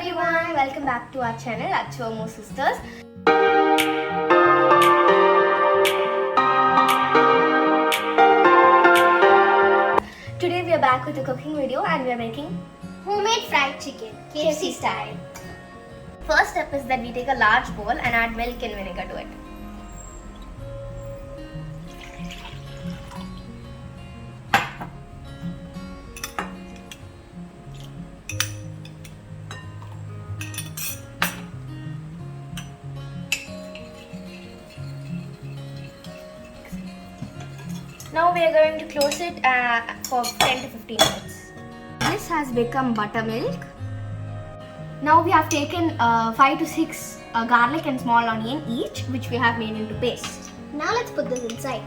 everyone, welcome back to our channel Achu&Ammu sisters. Today we are back with a cooking video and we are making homemade fried chicken, KFC style. First step is that we take a large bowl and add milk and vinegar to it. Now we are going to close it for 10 to 15 minutes. This has become buttermilk. Now we have taken 5 to 6 garlic and small onion each, which we have made into paste. Now let's put this inside.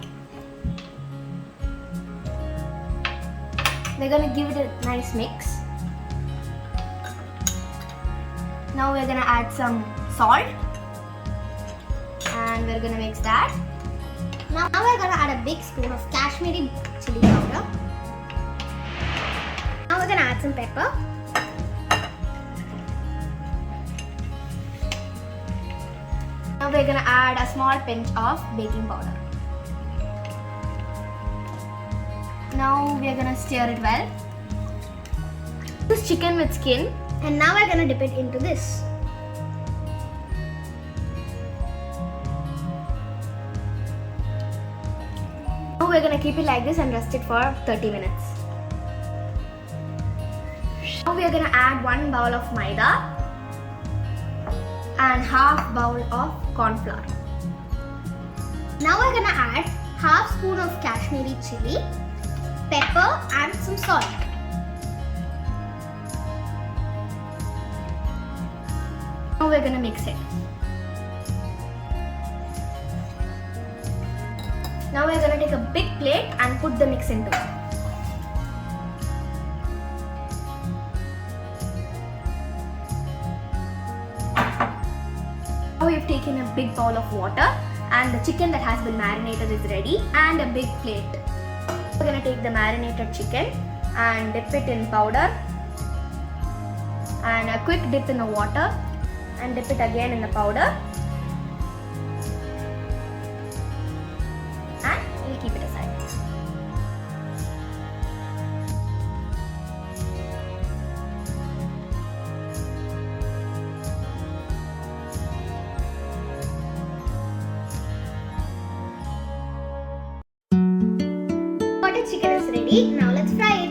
We're going to give it a nice mix. Now we're going to add some salt and we're going to mix that. Now we're going to add a big spoon of Kashmiri chili powder. Now we're going to add some pepper. Now we're going to add a small pinch of baking powder. Now we're going to stir it well. This chicken with skin, and now we're going to dip it into this. Now we're going to keep it like this and rest it for 30 minutes. Now we are going to add 1 bowl of maida and half bowl of corn flour. Now we're going to add half spoon of Kashmiri chili, pepper and some salt. Now we're going to mix it. Now we're going to take a big plate and put the mix into it. Now we've taken a big bowl of water and the chicken that has been marinated is ready and a big plate. We're going to take the marinated chicken and dip it in powder and a quick dip in the water and dip it again in the powder. And we'll keep it aside. Butter chicken is ready. Now let's fry it.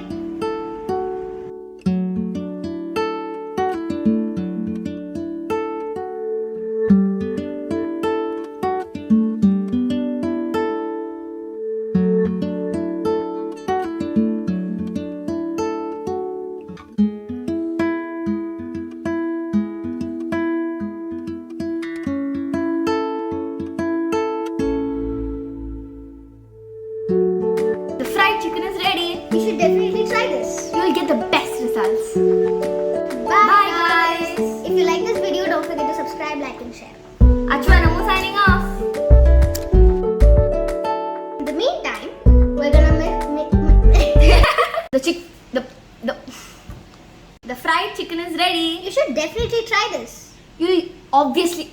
Chicken is ready. You should definitely try this. You will get the best results. Bye guys. If you like this video, don't forget to subscribe, like and share. Achu&Ammu signing off. In the meantime, we're gonna make the fried chicken is ready. You should definitely try this. You'll obviously